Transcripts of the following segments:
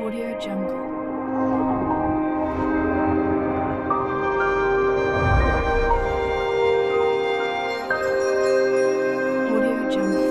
Audio Jungle. Audio Jungle.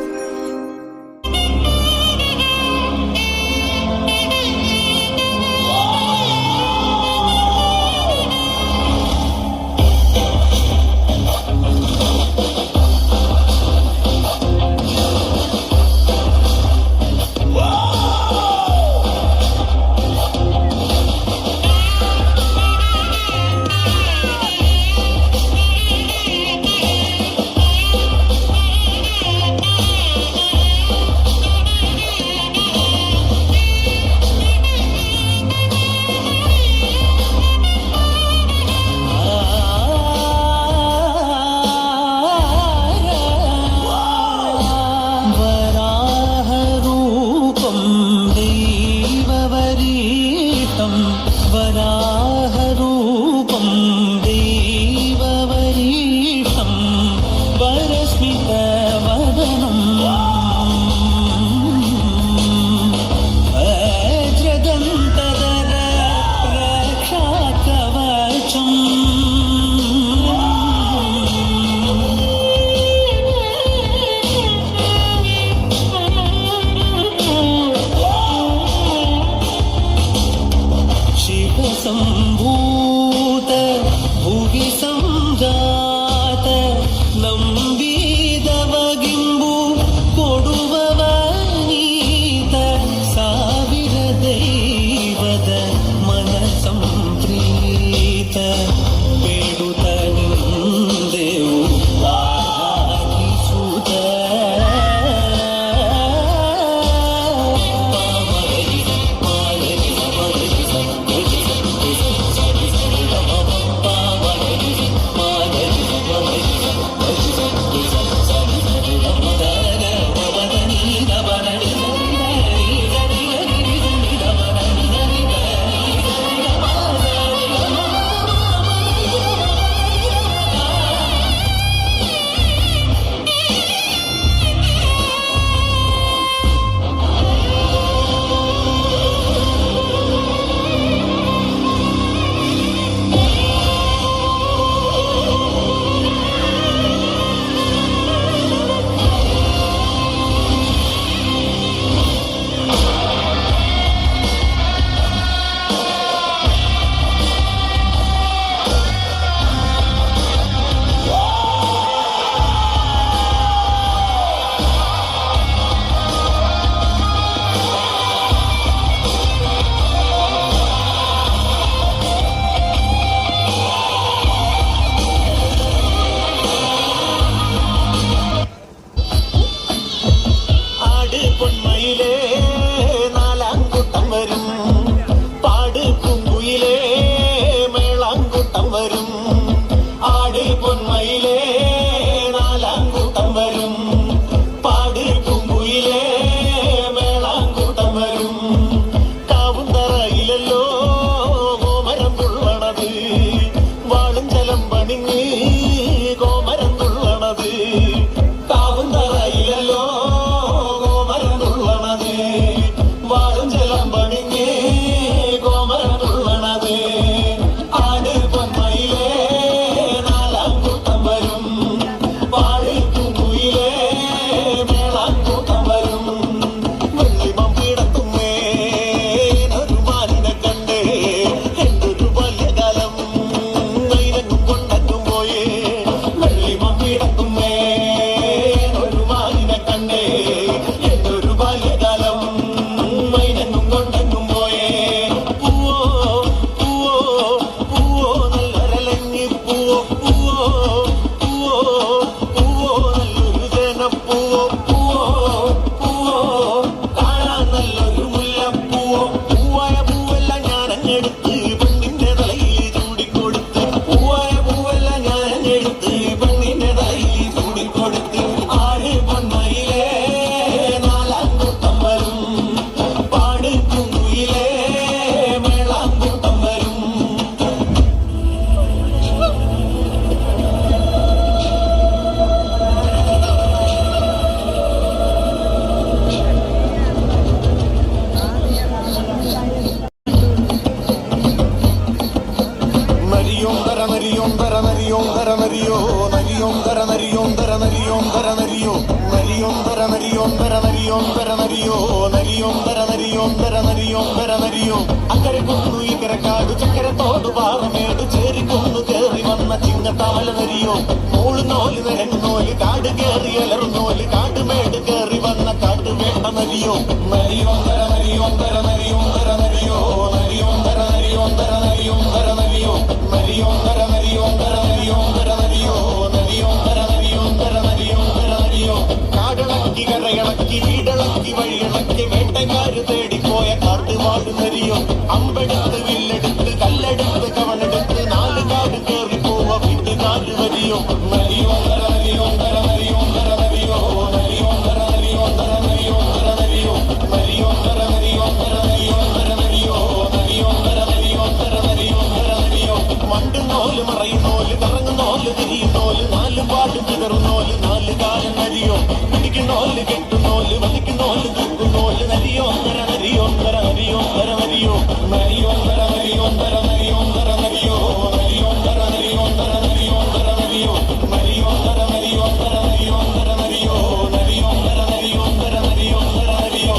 നരിയോ അക്കരെ കൊന്നു ഇക്കരെ കാട് ചക്കര തോട് പാറമേട് ചേരിക്കൊന്നു കേറി വന്ന ചിങ്ങത്താമല നരിയോ മൂള് നോല് നരങ്ങു നോല് കാട് കേറി അലർന്നോല് കാട്ടുമേട് കേറി വന്ന കാട്ടുവേട്ട നരിയോ നരിയോന്തര നരിയോന്തര നരിയോന്തര നരിയോ നരിയോന്തര നരിയോന്തര നരിയോന്തര നരിയോ നരിയോന്തര നരിയോന്തര നരിയോന്തര നരിയോ നരിയോന്തര നരിയോന്തര നരിയോന്തര നരിയോ കാടിളക്കി കരയിളക്കി വീടിളക്കി വഴിയിളക്കി വേട്ടക്കാര് തേടിപ്പോയ കാട്ടുവാട് നരിയോ അമ്പെടുത്ത് വില്ലെടുത്ത് കല്ലെടുത്ത് കവണെടുത്ത് നാല് കാട് കേറി പോവ വീട്ടുകാര് വരിയോ നരിയോന്തര നരിയോന്തര നരിയോന്തര നരിയോ നരിയോന്തര നരിയോന്തര നരിയോന്തര നരിയോ നരിയോന്തര നരിയോന്തര നരിയോന്തര നരിയോ നരിയോന്തര നരിയോന്തര നരിയോന്തര നരിയോ മണ്ടുന്നോല് മറയുന്നോല് കറങ്ങുന്നോല് തിരിയുന്നോല് നാല് പാട്ട് ചിതറുന്നോല് നാല് കാലം നരിയോ പിടിക്കുന്നോല് കെട്ടുന്നോല് വലിക്കുന്നോല് തൂക്കുന്നോല് നരിയോന്തര നരിയോന്തര നരിയോന്തര നരിയോ നരിയോന്തര നരിയോന്തര നരിയോന്തര നരിയോ നരിയോന്തര നരിയോന്തര നരിയോന്തര നരിയോ നരിയോന്തര നരിയോന്തര നരിയോന്തര നരിയോ നരിയോന്തര നരിയോന്തര നരിയോന്തര നരിയോ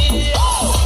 Yeah.